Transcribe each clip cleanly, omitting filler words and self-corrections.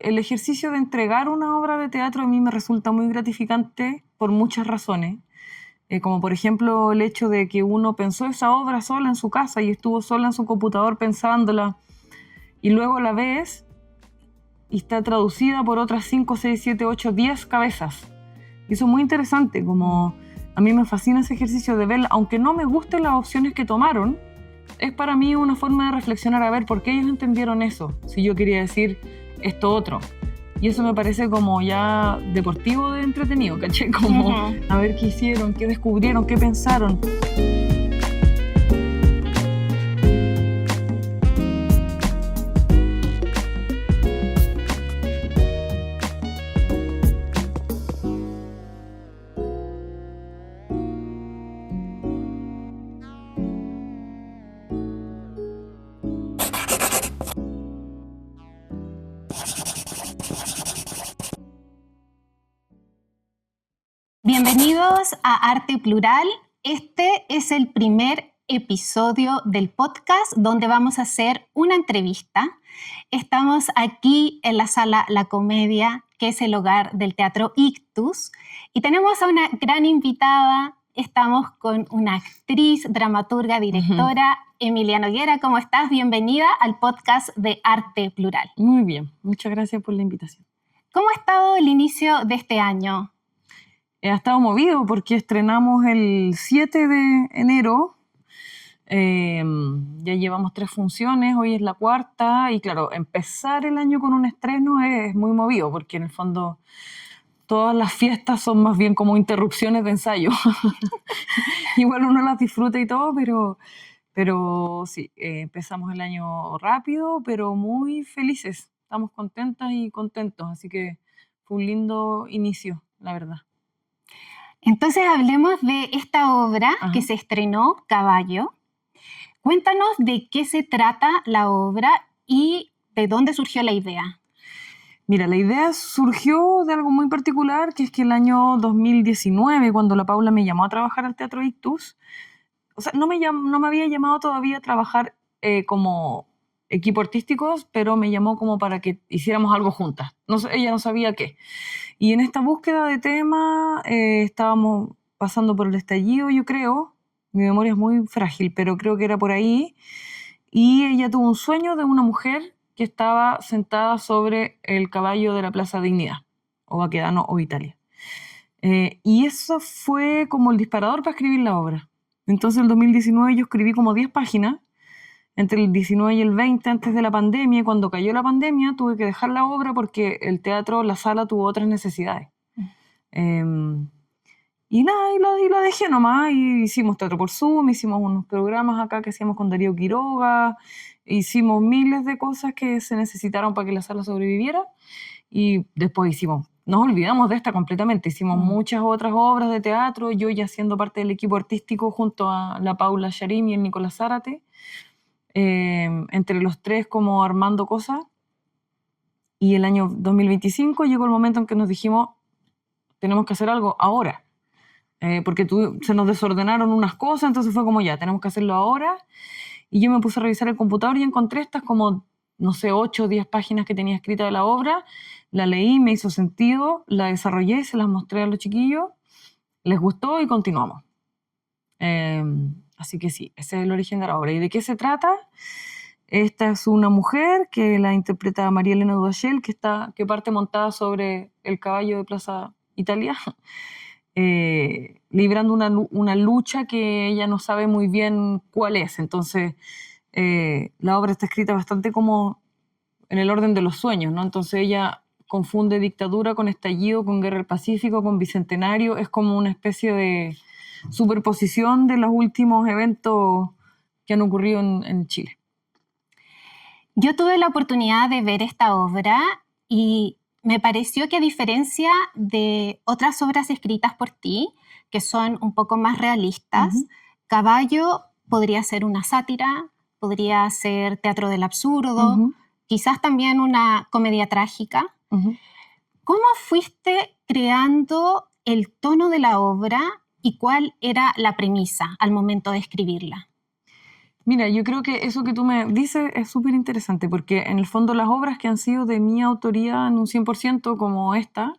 el ejercicio de entregar una obra de teatro a mí me resulta muy gratificante por muchas razones. Como por ejemplo el hecho de que uno pensó esa obra sola en su casa y estuvo sola en su computador pensándola, y luego la ves y está traducida por otras 5, 6, 7, 8, 10 cabezas. Y eso es muy interesante, como a mí me fascina ese ejercicio de ver, aunque no me gusten las opciones que tomaron, es para mí una forma de reflexionar, a ver, ¿por qué ellos entendieron eso? Si yo quería decir esto otro. Y eso me parece como ya deportivo de entretenido, ¿caché? Como a ver qué hicieron, qué descubrieron, qué pensaron. Bienvenidos a Arte Plural. Este es el primer episodio del podcast donde vamos a hacer una entrevista. Estamos aquí en la sala La Comedia, que es el hogar del Teatro Ictus, y tenemos a una gran invitada. Estamos con una actriz, dramaturga, directora, Emilia Noguera. ¿Cómo estás? Bienvenida al podcast de Arte Plural. Muy bien, muchas gracias por la invitación. ¿Cómo ha estado el inicio de este año? Ha estado movido porque estrenamos el 7 de enero. Ya llevamos 3 funciones, hoy es la 4ª, y claro, empezar el año con un estreno es muy movido porque en el fondo todas las fiestas son más bien como interrupciones de ensayo. Igual uno las disfruta y todo, pero sí, empezamos el año rápido, pero muy felices. Estamos contentas y contentos, así que fue un lindo inicio, la verdad. Entonces hablemos de esta obra que se estrenó, Caballo. Cuéntanos de qué se trata la obra y de dónde surgió la idea. Mira, la idea surgió de algo muy particular, que es que el año 2019, cuando la Paula me llamó a trabajar al Teatro Ictus, o sea, no me había llamado todavía a trabajar como equipo artísticos, pero me llamó como para que hiciéramos algo juntas. No sé, ella no sabía qué. Y en esta búsqueda de tema estábamos pasando por el estallido, yo creo. Mi memoria es muy frágil, pero creo que era por ahí. Y ella tuvo un sueño de una mujer que estaba sentada sobre el caballo de la Plaza Dignidad, o Baquedano o Italia. Y eso fue como el disparador para escribir la obra. Entonces, en el 2019 yo escribí como 10 páginas, entre el 19 y el 20, antes de la pandemia. Y cuando cayó la pandemia tuve que dejar la obra porque el teatro, la sala, tuvo otras necesidades. Y nada, y la dejé nomás, y hicimos teatro por Zoom, hicimos unos programas acá que hacíamos con Darío Quiroga, hicimos miles de cosas que se necesitaron para que la sala sobreviviera, y después nos olvidamos de esta completamente, hicimos muchas otras obras de teatro, yo ya siendo parte del equipo artístico junto a la Paula Sharim y el Nicolás Zárate, entre los 3 como armando cosas, y el año 2025 llegó el momento en que nos dijimos, tenemos que hacer algo ahora. Porque se nos desordenaron unas cosas, entonces fue como ya, tenemos que hacerlo ahora. Y yo me puse a revisar el computador y encontré estas como, no sé, 8 o 10 páginas que tenía escrita de la obra. La leí, me hizo sentido, la desarrollé, se las mostré a los chiquillos, les gustó y continuamos. Así que sí, ese es el origen de la obra. ¿Y de qué se trata? Esta es una mujer que la interpreta María Elena Duachel, que parte montada sobre el caballo de Plaza Italia. Librando una lucha que ella no sabe muy bien cuál es. Entonces, la obra está escrita bastante como en el orden de los sueños, ¿no? Entonces ella confunde dictadura con estallido, con guerra del Pacífico, con bicentenario. Es como una especie de superposición de los últimos eventos que han ocurrido en Chile. Yo tuve la oportunidad de ver esta obra y me pareció que, a diferencia de otras obras escritas por ti, que son un poco más realistas, Caballo podría ser una sátira, podría ser teatro del absurdo, quizás también una comedia trágica. ¿Cómo fuiste creando el tono de la obra y cuál era la premisa al momento de escribirla? Mira, yo creo que eso que tú me dices es súper interesante, porque en el fondo las obras que han sido de mi autoría en un 100%, como esta,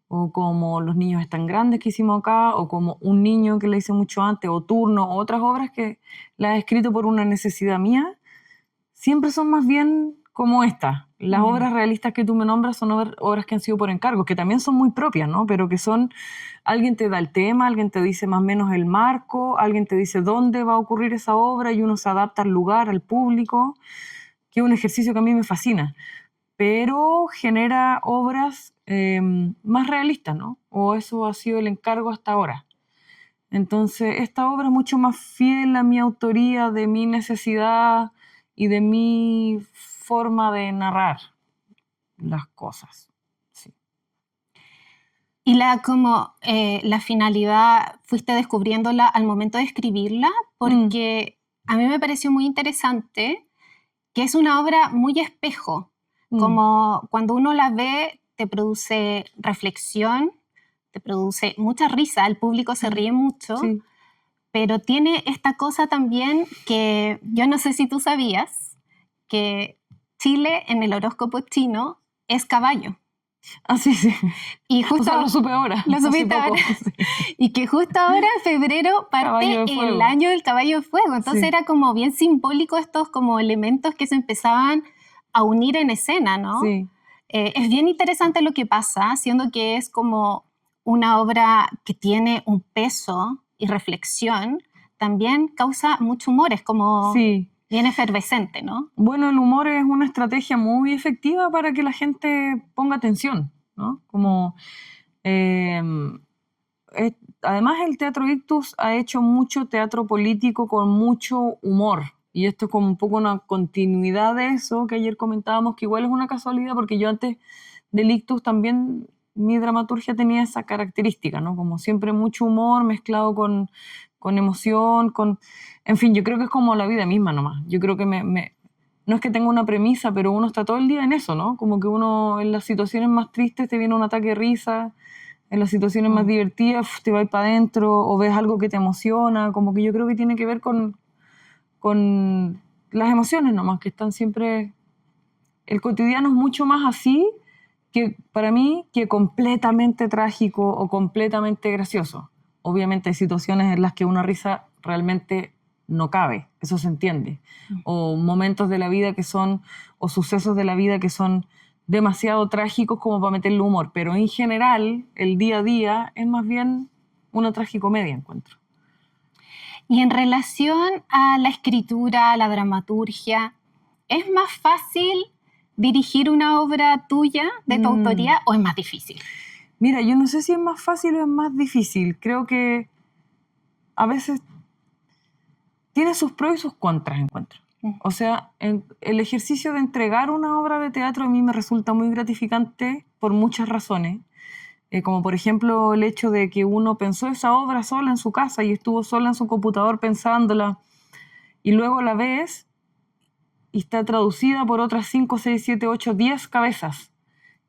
o como Los niños están grandes que hicimos acá, o como Un niño que le hice mucho antes, o Turno, o otras obras que las he escrito por una necesidad mía, siempre son más bien como esta. Las obras realistas que tú me nombras son obras que han sido por encargo, que también son muy propias, ¿no? Pero que son, alguien te da el tema, alguien te dice más o menos el marco, alguien te dice dónde va a ocurrir esa obra y uno se adapta al lugar, al público, que es un ejercicio que a mí me fascina, pero genera obras más realistas, ¿no? O eso ha sido el encargo hasta ahora. Entonces, esta obra es mucho más fiel a mi autoría, de mi necesidad y de mi forma de narrar las cosas. Sí. Y la finalidad, fuiste descubriéndola al momento de escribirla, porque a mí me pareció muy interesante que es una obra muy espejo, como cuando uno la ve te produce reflexión, te produce mucha risa, el público se ríe mucho, Sí. pero tiene esta cosa también que yo no sé si tú sabías, que Chile en el horóscopo chino es caballo. Ah, sí, sí. Y justo O sea, lo supe ahora. lo hace supiste poco, ahora. sí. Y que justo ahora, en febrero, parte Caballo de el fuego. año del caballo de fuego. Entonces Sí. era como bien simbólico estos como elementos que se empezaban a unir en escena, ¿no? Sí. Es bien interesante lo que pasa, siendo que es como una obra que tiene un peso y reflexión, también causa mucho humor, es como Sí. bien efervescente, ¿no? Bueno, el humor es una estrategia muy efectiva para que la gente ponga atención, ¿no? Como, además el Teatro Ictus ha hecho mucho teatro político con mucho humor. Y esto es como un poco una continuidad de eso que ayer comentábamos, que igual es una casualidad porque yo antes del Ictus también mi dramaturgia tenía esa característica, ¿no? Como siempre mucho humor mezclado con emoción, En fin, yo creo que es como la vida misma nomás. Yo creo que no es que tenga una premisa, pero uno está todo el día en eso, ¿no? Como que uno en las situaciones más tristes te viene un ataque de risa, en las situaciones más divertidas te vas para adentro o ves algo que te emociona, como que yo creo que tiene que ver con las emociones nomás, que están siempre... El cotidiano es mucho más así que para mí que completamente trágico o completamente gracioso. Obviamente hay situaciones en las que una risa realmente no cabe, eso se entiende. O momentos de la vida que son, o sucesos de la vida que son demasiado trágicos como para meterle humor, pero en general el día a día es más bien una tragicomedia, encuentro. Y en relación a la escritura, a la dramaturgia, ¿es más fácil dirigir una obra tuya, de tu autoría, o es más difícil? Mira, yo no sé si es más fácil o es más difícil. Creo que a veces tiene sus pros y sus contras, encuentro. O sea, el ejercicio de entregar una obra de teatro a mí me resulta muy gratificante por muchas razones. Como por ejemplo el hecho de que uno pensó esa obra sola en su casa y estuvo sola en su computador pensándola y luego la ves y está traducida por otras 5, 6, 7, 8, 10 cabezas.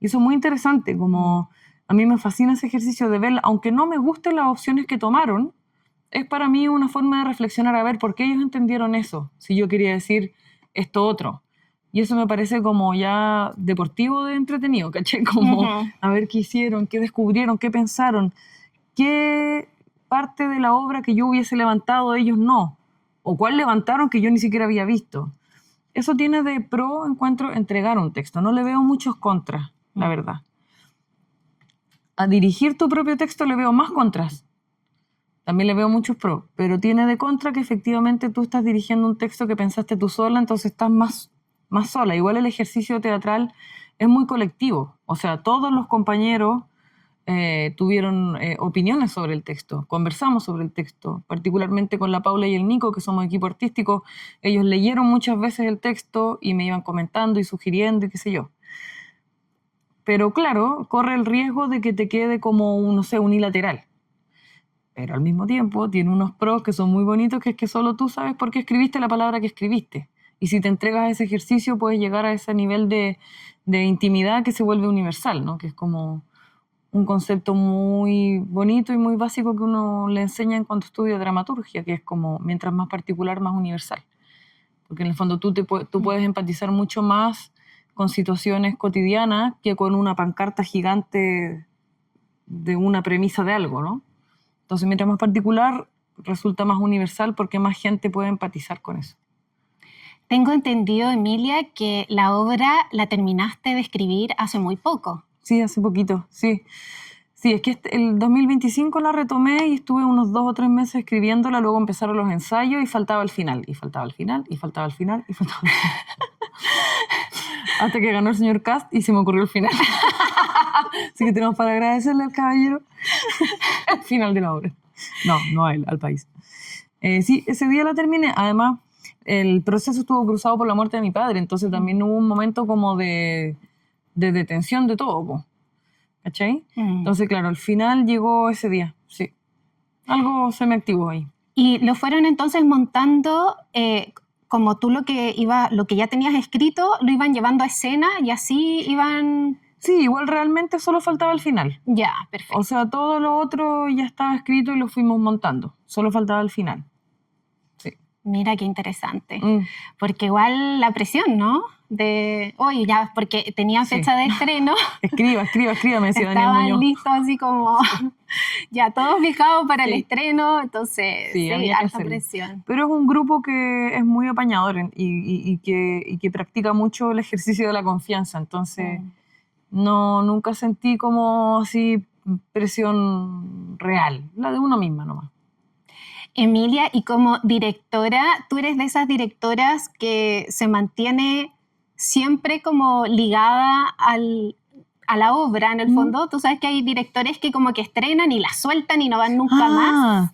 Y eso es muy interesante, como a mí me fascina ese ejercicio de ver, aunque no me gusten las opciones que tomaron, es para mí una forma de reflexionar, a ver, ¿por qué ellos entendieron eso? Si yo quería decir esto otro. Y eso me parece como ya deportivo de entretenido, ¿caché? Como a ver qué hicieron, qué descubrieron, qué pensaron, qué parte de la obra que yo hubiese levantado ellos no, o cuál levantaron que yo ni siquiera había visto. Eso tiene de pro, encuentro, entregar un texto. No le veo muchos contras, la verdad. A dirigir tu propio texto le veo más contras. También le veo muchos pros, pero tiene de contra que efectivamente tú estás dirigiendo un texto que pensaste tú sola, entonces estás más sola. Igual el ejercicio teatral es muy colectivo. O sea, todos los compañeros tuvieron opiniones sobre el texto, conversamos sobre el texto, particularmente con la Paula y el Nico, que somos equipo artístico. Ellos leyeron muchas veces el texto y me iban comentando y sugiriendo y qué sé yo. Pero claro, corre el riesgo de que te quede como, no sé, unilateral. Pero al mismo tiempo tiene unos pros que son muy bonitos, que es que solo tú sabes por qué escribiste la palabra que escribiste. Y si te entregas a ese ejercicio, puedes llegar a ese nivel de intimidad que se vuelve universal, ¿no? Que es como un concepto muy bonito y muy básico que uno le enseña en cuanto estudia dramaturgia, que es como mientras más particular, más universal. porque en el fondo tú puedes empatizar mucho más con situaciones cotidianas que con una pancarta gigante de una premisa de algo, ¿no? Entonces, mientras más particular, resulta más universal porque más gente puede empatizar con eso. Tengo entendido, Emilia, que la obra la terminaste de escribir hace muy poco. Sí, hace poquito, sí. Sí, es que el 2025 la retomé y estuve unos 2 o 3 meses escribiéndola, luego empezaron los ensayos y faltaba el final, y faltaba el final, y faltaba el final, y faltaba el final. Hasta que ganó el señor Cast y se me ocurrió el final. Así que tenemos para agradecerle al caballero el final de la obra. No a él, al país. Sí, ese día la terminé. Además, el proceso estuvo cruzado por la muerte de mi padre, entonces también hubo un momento como de detención de todo, po. ¿Cachai? Entonces, claro, al final llegó ese día, sí. Algo se me activó ahí. Y lo fueron entonces montando, como tú lo que ya tenías escrito, lo iban llevando a escena y así iban... Sí, igual realmente solo faltaba el final. Ya, perfecto. O sea, todo lo otro ya estaba escrito y lo fuimos montando. Solo faltaba el final. Sí. Mira qué interesante. Porque igual la presión, ¿no? Oye, ya, porque tenían fecha de estreno. Escriba, me decía Daniel Estaban Muñoz. listos así como ya todos fijados para el estreno, entonces sí, harta presión. Pero es un grupo que es muy apañador y que practica mucho el ejercicio de la confianza, entonces nunca sentí como así presión real, la de uno misma nomás. Emilia, y como directora, tú eres de esas directoras que se mantiene siempre como ligada a la obra, en el fondo. Tú sabes que hay directores que como que estrenan y la sueltan y no van nunca más.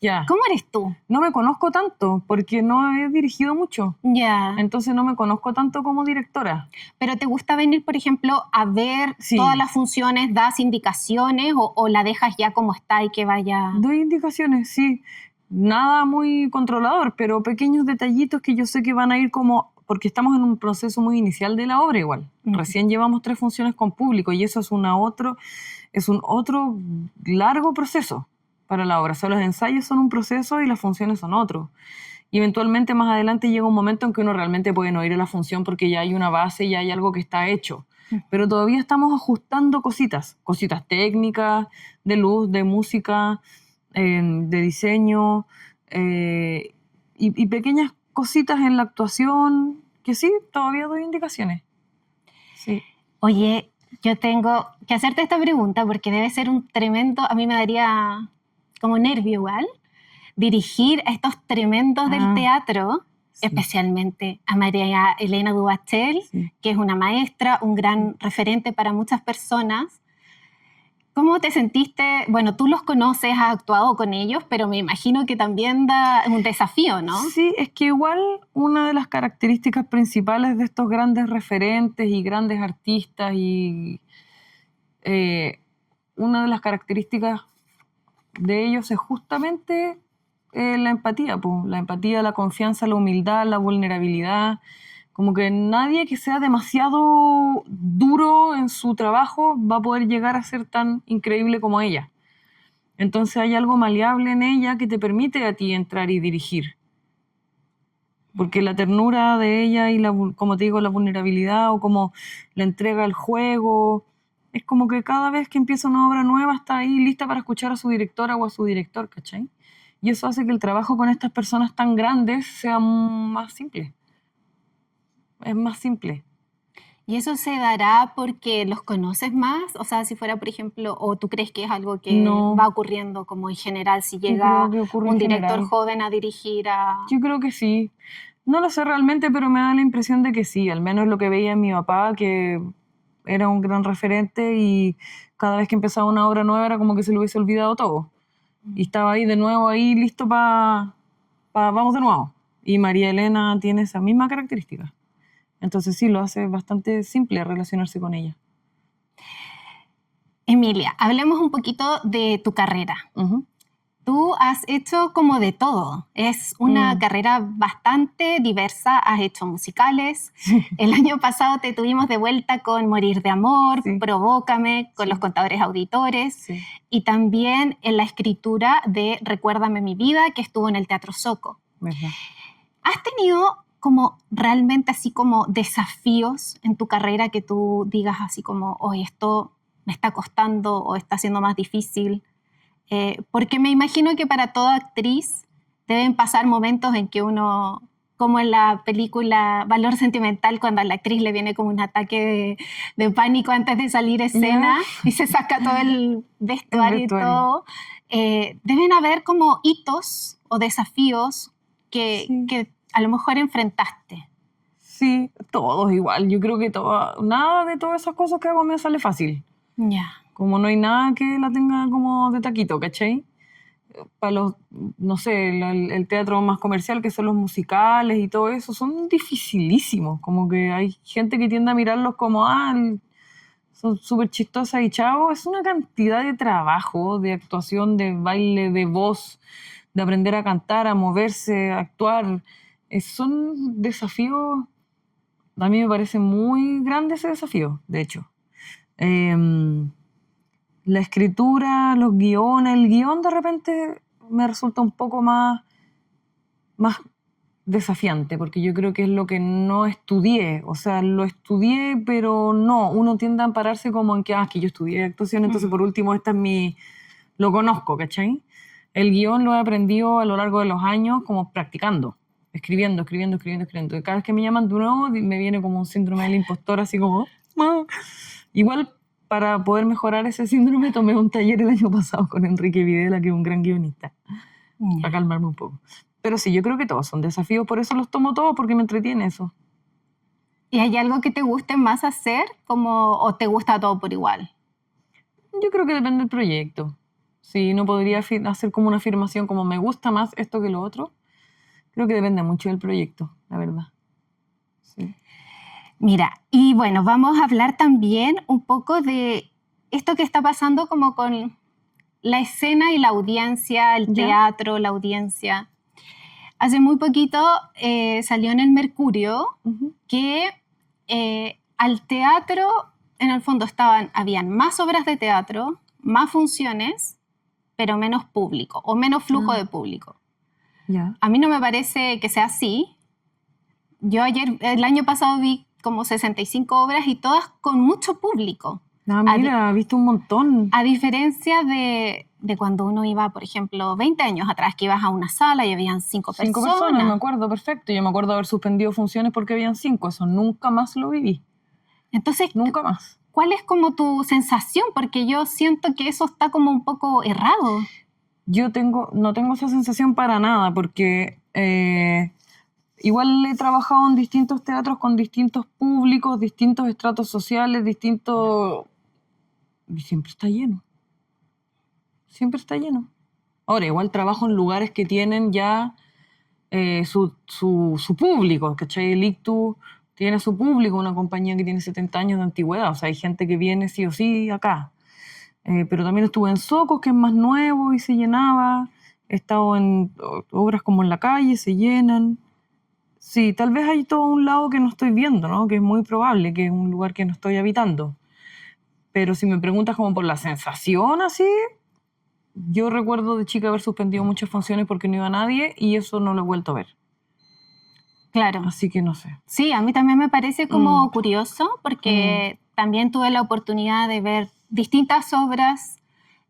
Ya. ¿Cómo eres tú? No me conozco tanto porque no he dirigido mucho. Ya. Entonces no me conozco tanto como directora. ¿Pero te gusta venir, por ejemplo, a ver todas las funciones, das indicaciones o la dejas ya como está y que vaya...? Doy indicaciones, sí. Nada muy controlador, pero pequeños detallitos que yo sé que van a ir como... Porque estamos en un proceso muy inicial de la obra igual. Recién llevamos 3 funciones con público y eso es un otro largo proceso para la obra. O sea, los ensayos son un proceso y las funciones son otro. Y eventualmente más adelante llega un momento en que uno realmente puede no ir a la función porque ya hay una base, ya hay algo que está hecho. Pero todavía estamos ajustando cositas técnicas, de luz, de música, de diseño y pequeñas cositas en la actuación que sí, todavía doy indicaciones. Sí. Oye, yo tengo que hacerte esta pregunta porque debe ser un tremendo, a mí me daría como nervio igual, dirigir a estos tremendos del teatro, especialmente a María Elena Duvachel, que es una maestra, un gran referente para muchas personas. ¿Cómo te sentiste? Bueno, tú los conoces, has actuado con ellos, pero me imagino que también da un desafío, ¿no? Sí, es que igual una de las características principales de estos grandes referentes y grandes artistas y una de las características de ellos es justamente la empatía, la empatía, la confianza, la humildad, la vulnerabilidad. Como que nadie que sea demasiado duro en su trabajo va a poder llegar a ser tan increíble como ella. Entonces hay algo maleable en ella que te permite a ti entrar y dirigir. Porque la ternura de ella y, como te digo, la vulnerabilidad o como la entrega al juego, es como que cada vez que empieza una obra nueva está ahí lista para escuchar a su directora o a su director, ¿cachai? Y eso hace que el trabajo con estas personas tan grandes sea más simple. Es más simple. ¿Y eso se dará porque los conoces más? O sea, si fuera, por ejemplo, o tú crees que es algo que va ocurriendo como en general, si llega un director joven a dirigir a... Yo creo que sí. No lo sé realmente, pero me da la impresión de que sí. Al menos lo que veía en mi papá, que era un gran referente y cada vez que empezaba una obra nueva era como que se le hubiese olvidado todo. Y estaba ahí de nuevo, ahí listo para vamos de nuevo. Y María Elena tiene esa misma característica. Entonces sí, lo hace bastante simple relacionarse con ella. Emilia, hablemos un poquito de tu carrera. Tú has hecho como de todo. Es una carrera bastante diversa. Has hecho musicales. El año pasado te tuvimos de vuelta con Morir de Amor, Provócame, con Los Contadores Auditores. Y también en la escritura de Recuérdame mi vida, que estuvo en el Teatro Zoco. ¿Verdad? Has tenido como realmente así como desafíos en tu carrera que tú digas así como, oye, esto me está costando o está siendo más difícil? Porque me imagino que para toda actriz deben pasar momentos en que uno, como en la película Valor Sentimental, cuando a la actriz le viene como un ataque de pánico antes de salir a escena y se saca todo el vestuario y todo. Deben haber como hitos o desafíos que a lo mejor enfrentaste. Sí, todos igual. Yo creo que nada de todas esas cosas que hago me sale fácil. Ya. Como no hay nada que la tenga como de taquito, ¿cachai? Para los, no sé, el teatro más comercial, que son los musicales y todo eso, son dificilísimos. Como que hay gente que tiende a mirarlos como, son súper chistosas y chao. Es una cantidad de trabajo, de actuación, de baile, de voz, de aprender a cantar, a moverse, a actuar. Son desafíos, a mí me parece muy grande ese desafío, de hecho. La escritura, los guiones, el guión de repente me resulta un poco más desafiante, porque yo creo que es lo que no estudié. O sea, lo estudié, pero no, uno tiende a ampararse como en que yo estudié actuación, entonces por último lo conozco, ¿cachai? El guión lo he aprendido a lo largo de los años como practicando, escribiendo. Y cada vez que me llaman de nuevo me viene como un síndrome del impostor, así como... "Ah". Igual, para poder mejorar ese síndrome, tomé un taller el año pasado con Enrique Videla, que es un gran guionista, para calmarme un poco. Pero sí, yo creo que todos son desafíos, por eso los tomo todos, porque me entretiene eso. ¿Y hay algo que te guste más hacer o te gusta todo por igual? Yo creo que depende del proyecto. Sí, no podría hacer como una afirmación como me gusta más esto que lo otro. Creo que depende mucho del proyecto, la verdad. Sí. Mira, y bueno, vamos a hablar también un poco de esto que está pasando como con la escena y la audiencia, el teatro, la audiencia. Hace muy poquito salió en el Mercurio que al teatro, en el fondo, habían más obras de teatro, más funciones, pero menos público o menos flujo de público. A mí no me parece que sea así. Yo el año pasado vi como 65 obras y todas con mucho público. Mira, he visto un montón. A diferencia de cuando uno iba, por ejemplo, 20 años atrás, que ibas a una sala y habían 5 personas. 5 personas, me acuerdo, perfecto. Yo me acuerdo haber suspendido funciones porque habían 5. Eso nunca más lo viví. Entonces, nunca más. ¿Cuál es como tu sensación? Porque yo siento que eso está como un poco errado. Yo no tengo esa sensación para nada, porque igual he trabajado en distintos teatros con distintos públicos, distintos estratos sociales, y siempre está lleno. Siempre está lleno. Ahora, igual trabajo en lugares que tienen ya su público, ¿cachai? El ICTU tiene su público, una compañía que tiene 70 años de antigüedad, o sea, hay gente que viene sí o sí acá. Pero también estuve en Socos, que es más nuevo y se llenaba. He estado en obras como En la calle, se llenan. Sí, tal vez hay todo un lado que no estoy viendo, ¿no? Que es muy probable, que es un lugar que no estoy habitando. Pero si me preguntas como por la sensación así, yo recuerdo de chica haber suspendido muchas funciones porque no iba nadie y eso no lo he vuelto a ver. Claro. Así que no sé. Sí, a mí también me parece como curioso porque también tuve la oportunidad de ver distintas obras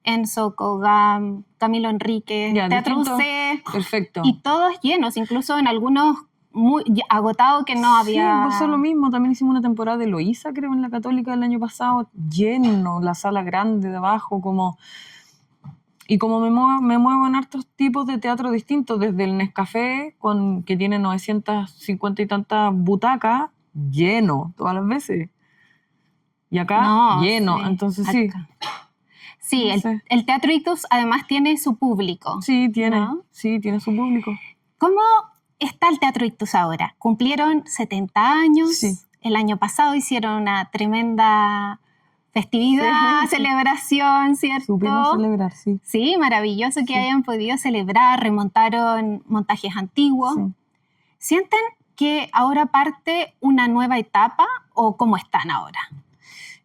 en Socogam, Camilo Enríquez, Teatro UC. Perfecto. Y todos llenos, incluso en algunos muy agotados que no había... Sí, pasó lo mismo. También hicimos una temporada de Loíza, creo, en la Católica del año pasado. Lleno, la sala grande de abajo, como... Y como me muevo en hartos tipos de teatro distintos, desde el Nescafé, que tiene 950 y tantas butacas, lleno todas las veces. Y acá, lleno. Sí, entonces sí. Sí, el Teatro Ictus además tiene su público. Sí, tiene su público. ¿Cómo está el Teatro Ictus ahora? Cumplieron 70 años. Sí. El año pasado hicieron una tremenda festividad, celebración, ¿cierto? Supimos celebrar, sí. Sí, maravilloso que hayan podido celebrar, remontaron montajes antiguos. Sí. ¿Sienten que ahora parte una nueva etapa o cómo están ahora?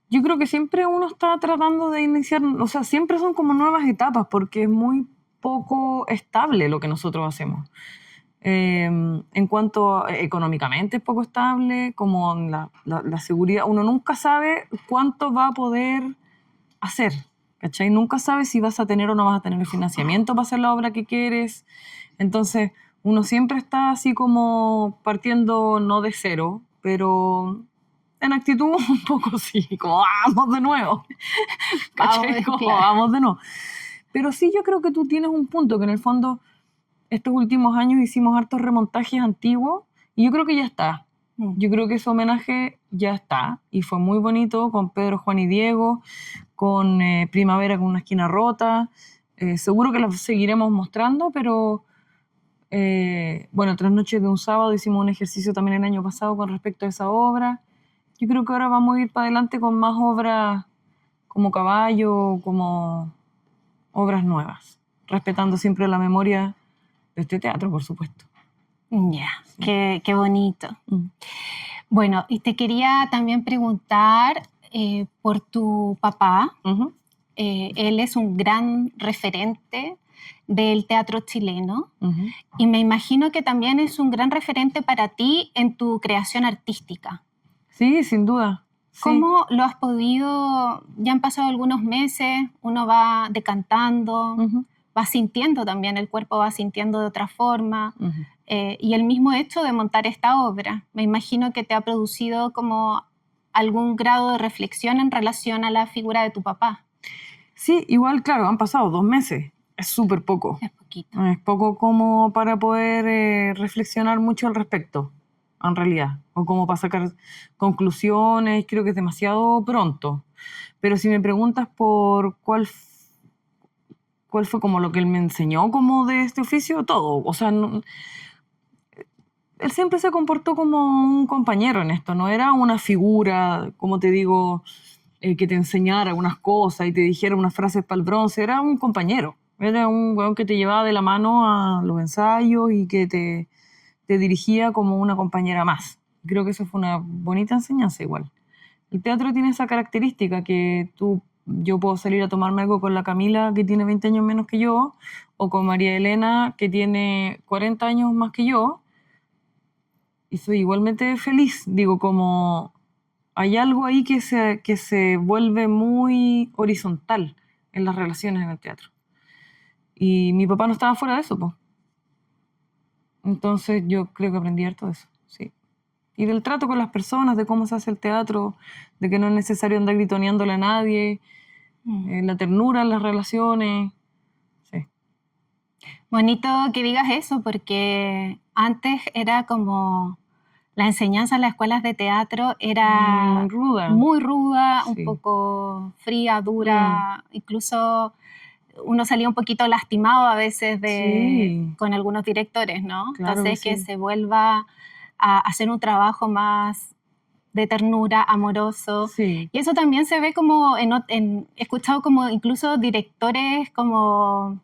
Yo creo que siempre uno está tratando de iniciar, o sea, siempre son como nuevas etapas porque es muy poco estable lo que nosotros hacemos. En cuanto económicamente es poco estable, como la seguridad, uno nunca sabe cuánto va a poder hacer, ¿cachai? Nunca sabes si vas a tener o no vas a tener el financiamiento para hacer la obra que quieres. Entonces, uno siempre está así como partiendo no de cero, pero en actitud un poco sí, como vamos de nuevo, ¿cachai? Como vamos de nuevo. Pero sí, yo creo que tú tienes un punto, que en el fondo estos últimos años hicimos hartos remontajes antiguos y yo creo que ya está. Yo creo que ese homenaje ya está y fue muy bonito con Pedro, Juan y Diego, con Primavera con una esquina rota. Seguro que lo seguiremos mostrando, pero bueno, Tres noches de un sábado hicimos un ejercicio también el año pasado con respecto a esa obra. Yo creo que ahora vamos a ir para adelante con más obras como Caballo, como obras nuevas, respetando siempre la memoria de este teatro, por supuesto. Ya, sí. Qué bonito. Bueno, y te quería también preguntar por tu papá. Él es un gran referente del teatro chileno y me imagino que también es un gran referente para ti en tu creación artística. Sí, sin duda. ¿Cómo lo has podido? Ya han pasado algunos meses, uno va decantando, va sintiendo también, el cuerpo va sintiendo de otra forma. Y el mismo hecho de montar esta obra, me imagino que te ha producido como algún grado de reflexión en relación a la figura de tu papá. Sí, igual, claro, han pasado 2 meses. Es súper poco. Es poquito. Es poco como para poder reflexionar mucho al respecto, en realidad. O como para sacar conclusiones, creo que es demasiado pronto. Pero si me preguntas por cuál fue como lo que él me enseñó como de este oficio, todo. O sea, él siempre se comportó como un compañero en esto, no era una figura, como te digo, que te enseñara unas cosas y te dijera unas frases para el bronce, era un compañero, era un weón que te llevaba de la mano a los ensayos y que te dirigía como una compañera más. Creo que eso fue una bonita enseñanza igual. El teatro tiene esa característica que yo puedo salir a tomarme algo con la Camila, que tiene 20 años menos que yo, o con María Elena, que tiene 40 años más que yo, y soy igualmente feliz. Digo, como hay algo ahí que se vuelve muy horizontal en las relaciones en el teatro. Y mi papá no estaba fuera de eso, pues. Entonces yo creo que aprendí harto de eso, sí. Y del trato con las personas, de cómo se hace el teatro, de que no es necesario andar gritoneándole a nadie, la ternura en las relaciones, sí. Bonito que digas eso, porque antes era como la enseñanza en las escuelas de teatro era muy ruda, sí. Un poco fría, dura, incluso uno salía un poquito lastimado a veces con algunos directores, ¿no? Claro. Entonces que se vuelva a hacer un trabajo más de ternura, amoroso. Sí. Y eso también se ve como he escuchado como incluso directores como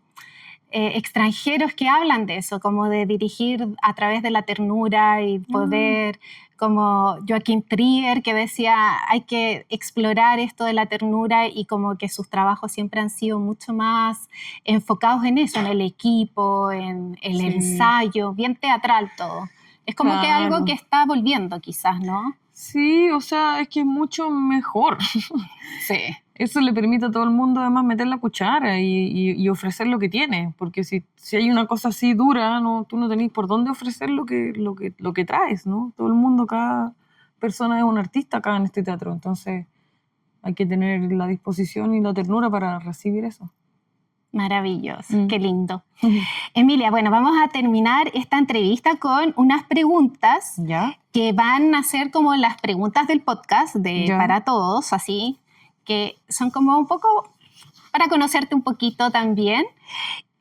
extranjeros que hablan de eso, como de dirigir a través de la ternura y poder, como Joachim Trier, que decía hay que explorar esto de la ternura, y como que sus trabajos siempre han sido mucho más enfocados en eso, en el equipo, en el ensayo, bien teatral todo. Es como que algo que está volviendo quizás, ¿no? Sí, o sea, es que es mucho mejor. Sí. Eso le permite a todo el mundo además meter la cuchara y ofrecer lo que tiene, porque si hay una cosa así dura, tú no tenés por dónde ofrecer lo que traes, ¿no? Todo el mundo, cada persona es un artista acá en este teatro, entonces hay que tener la disposición y la ternura para recibir eso. Maravilloso, qué lindo. Emilia, bueno, vamos a terminar esta entrevista con unas preguntas que van a ser como las preguntas del podcast para todos, así, que son como un poco para conocerte un poquito también.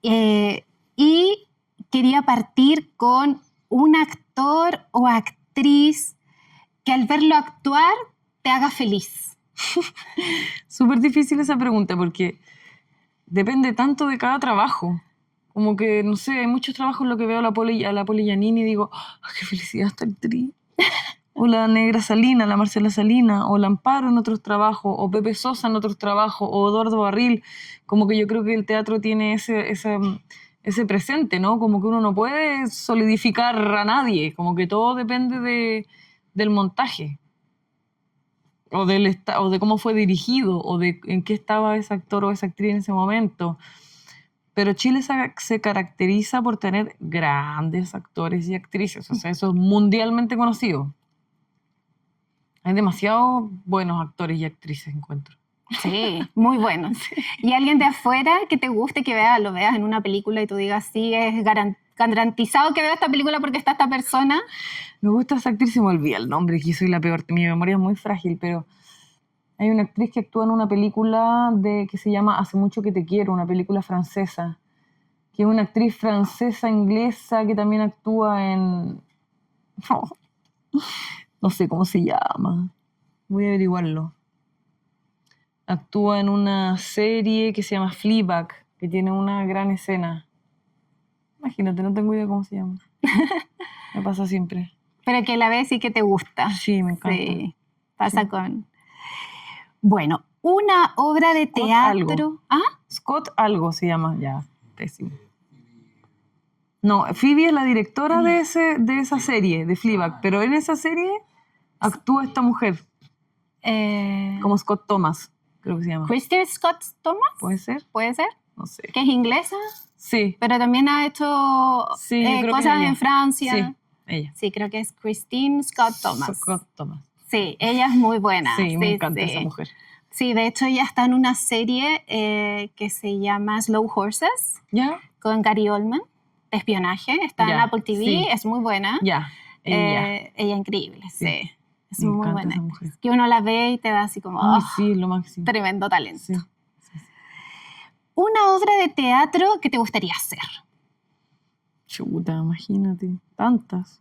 Y quería partir con un actor o actriz que al verlo actuar te haga feliz. Súper difícil esa pregunta porque depende tanto de cada trabajo. Como que, no sé, hay muchos trabajos en los que veo a la Poli Giannini y digo, qué felicidad esta actriz. O la Negra Salina, la Marcela Salina, o la Amparo en otros trabajos, o Pepe Sosa en otros trabajos, o Eduardo Barril. Como que yo creo que el teatro tiene ese presente, ¿no? Como que uno no puede solidificar a nadie, como que todo depende del montaje, o o de cómo fue dirigido, o de en qué estaba ese actor o esa actriz en ese momento. Pero Chile se caracteriza por tener grandes actores y actrices, o sea, eso es mundialmente conocido. Hay demasiados buenos actores y actrices, encuentro. Sí, muy buenos. ¿Y alguien de afuera que te guste, que lo veas en una película y tú digas, sí, es garantizado que veo esta película porque está esta persona? Me gusta esa actriz, se me olvida el nombre, que soy la peor, mi memoria es muy frágil, pero hay una actriz que actúa en una película que se llama Hace mucho que te quiero, una película francesa, que es una actriz francesa inglesa que también actúa en... No sé cómo se llama, voy a averiguarlo. Actúa en una serie que se llama Fleabag, que tiene una gran escena. Imagínate, no tengo idea cómo se llama. Me pasa siempre. Pero que la ves y que te gusta. Sí, me encanta. Sí, pasa con... Bueno, una obra de Scott teatro... algo. ¿Ah? Scott algo se llama, ya, pésimo. No, Phoebe es la directora de esa serie, de Fleabag, pero en esa serie actúa esta mujer, como Scott Thomas, creo que se llama. Kristen Scott Thomas. ¿Puede ser? ¿Puede ser? No sé. Que es inglesa, Sí, pero también ha hecho sí, yo creo que cosas ella. en Francia. Sí, ella. Sí, creo que es Kristen Scott Thomas. Scott Thomas. Sí, ella es muy buena. Sí, me encanta esa mujer. Sí, de hecho ella está en una serie que se llama Slow Horses, ¿Ya? con Gary Oldman, de espionaje. Está en Ya, Apple TV, sí. es muy buena. Ya, ella. Ella increíble, sí. Es Me muy encanta buena. esa mujer. Que uno la ve y te da así como, Ay, oh, sí, es lo máximo. tremendo talento. Sí. Una obra de teatro que te gustaría hacer. Chuta, imagínate, tantas.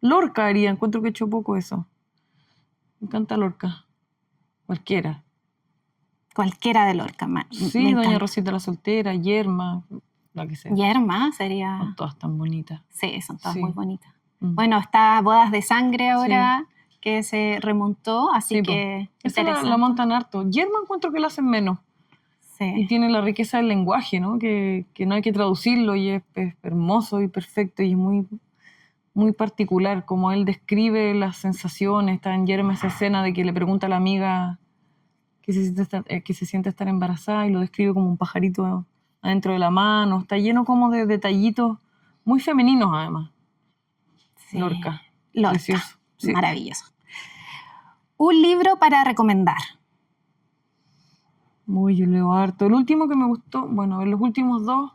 Lorca haría, encuentro que he hecho poco eso. Me encanta Lorca. Cualquiera. Cualquiera de Lorca. Sí, Doña Rosita la Soltera, Yerma, la que sea. Yerma sería... Son todas tan bonitas. Sí, son todas Sí. muy bonitas. Mm. Bueno, está Bodas de Sangre ahora, que se remontó, así Sí, que esa interesante. la montan harto. Yerma encuentro que la hacen menos. Y Sí. tiene la riqueza del lenguaje, ¿no? Que no hay que traducirlo y es hermoso y perfecto y es muy, muy particular. Como él describe las sensaciones. Está en Yerma esa escena de que le pregunta a la amiga que se siente estar embarazada y lo describe como un pajarito adentro de la mano. Está lleno como de detallitos muy femeninos, además. Sí. Lorca. Lorca. Precioso. Sí. Maravilloso. Un libro para recomendar. Uy, yo leo harto. El último que me gustó, bueno, los últimos dos,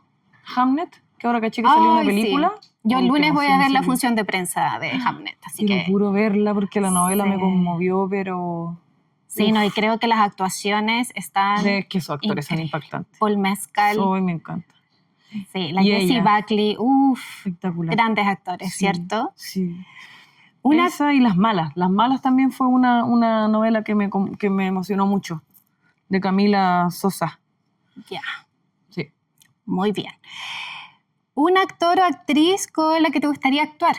Hamnet, que ahora caché que salió una Ay, película. sí. Yo el Uy, qué lunes voy a emoción ver ese la libro. función de prensa de Hamnet, así Quiero que... puro verla porque la novela Sí. me conmovió, pero... Sí, no, y uf, creo que las actuaciones están... es que esos actores son impactantes. Paul Mescal, Soy, me encanta. sí, la Y Jessie ella. Buckley, uff, Espectacular. grandes actores, Sí, ¿cierto? Sí. Una... Esa y Las Malas. Las Malas también fue una novela que me emocionó mucho, de Camila Sosa. Ya, Sí. muy bien. Un actor o actriz con la que te gustaría actuar,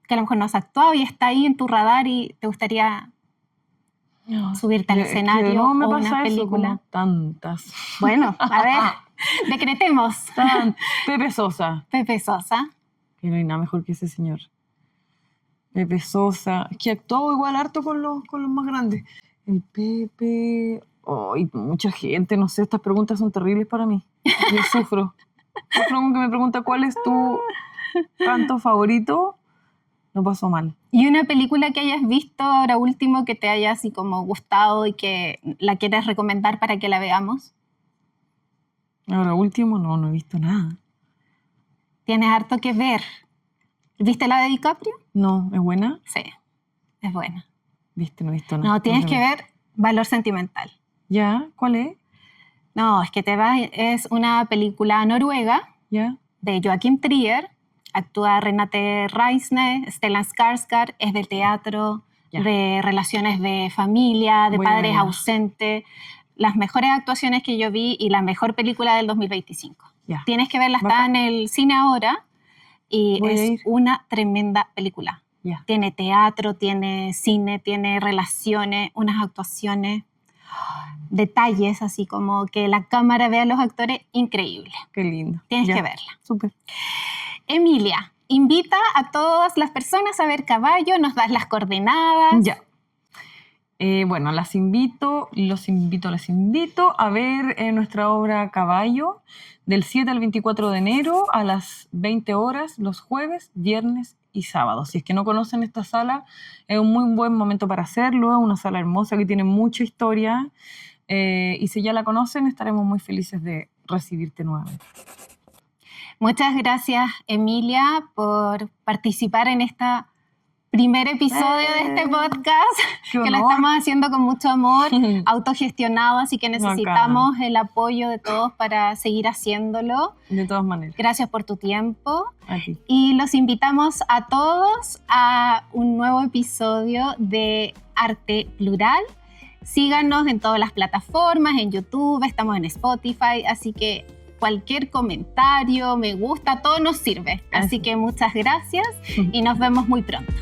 que a lo mejor no has actuado y está ahí en tu radar y te gustaría subirte al Es que escenario no me o pasa una eso, película. como tantas. Bueno, a ver, decretemos. Pepe Sosa, Pepe Sosa. que no hay nada mejor que ese señor. Pepe Sosa, es que actuó igual harto con los más grandes. El Pepe... Ay, mucha gente, no sé, estas preguntas son terribles para mí. Yo sufro. Sufro con que me pregunta cuál es tu canto favorito. No paso mal. ¿Y una película que hayas visto ahora último que te haya así como gustado y que la quieres recomendar para que la veamos? Ahora último, no he visto nada. Tienes harto que ver. ¿Viste la de DiCaprio? No, ¿es buena? Sí, es buena. Viste, no he visto nada. No, tienes que ver Valor Sentimental. ¿Ya? ¿Cuál es? No, es que te vas, es una película noruega ¿Ya? de Joachim Trier. Actúa Renate Reisner, Stellan Skarsgård, es de teatro, Ya. de relaciones de familia, de Voy a padres verla. ausentes. Las mejores actuaciones que yo vi y la mejor película del 2025. Ya. Tienes que verla, está Bacán. en el cine ahora y Voy a es ir. una tremenda película. Ya. Tiene teatro, tiene cine, tiene relaciones, unas actuaciones. detalles, así como que la cámara vea a los actores, increíble. Qué lindo. Tienes Ya. que verla. Súper. Emilia, invita a todas las personas a ver Caballo, nos das las coordenadas. Ya. Bueno, les invito a ver nuestra obra Caballo del 7 al 24 de enero a las 20 horas los jueves, viernes y sábados. Si es que no conocen esta sala, es un muy buen momento para hacerlo. Es una sala hermosa que tiene mucha historia y si ya la conocen, estaremos muy felices de recibirte nuevamente. Muchas gracias, Emilia, por participar en este primer episodio de este podcast, ¡Qué que lo honor! estamos haciendo con mucho amor, autogestionado, así que necesitamos Bacán. el apoyo de todos para seguir haciéndolo. De todas maneras, Gracias por tu tiempo a ti. y los invitamos a todos a un nuevo episodio de Arte Plural. Síganos en todas las plataformas, en YouTube, estamos en Spotify, así que cualquier comentario, me gusta, todo nos sirve. Así que muchas gracias y nos vemos muy pronto.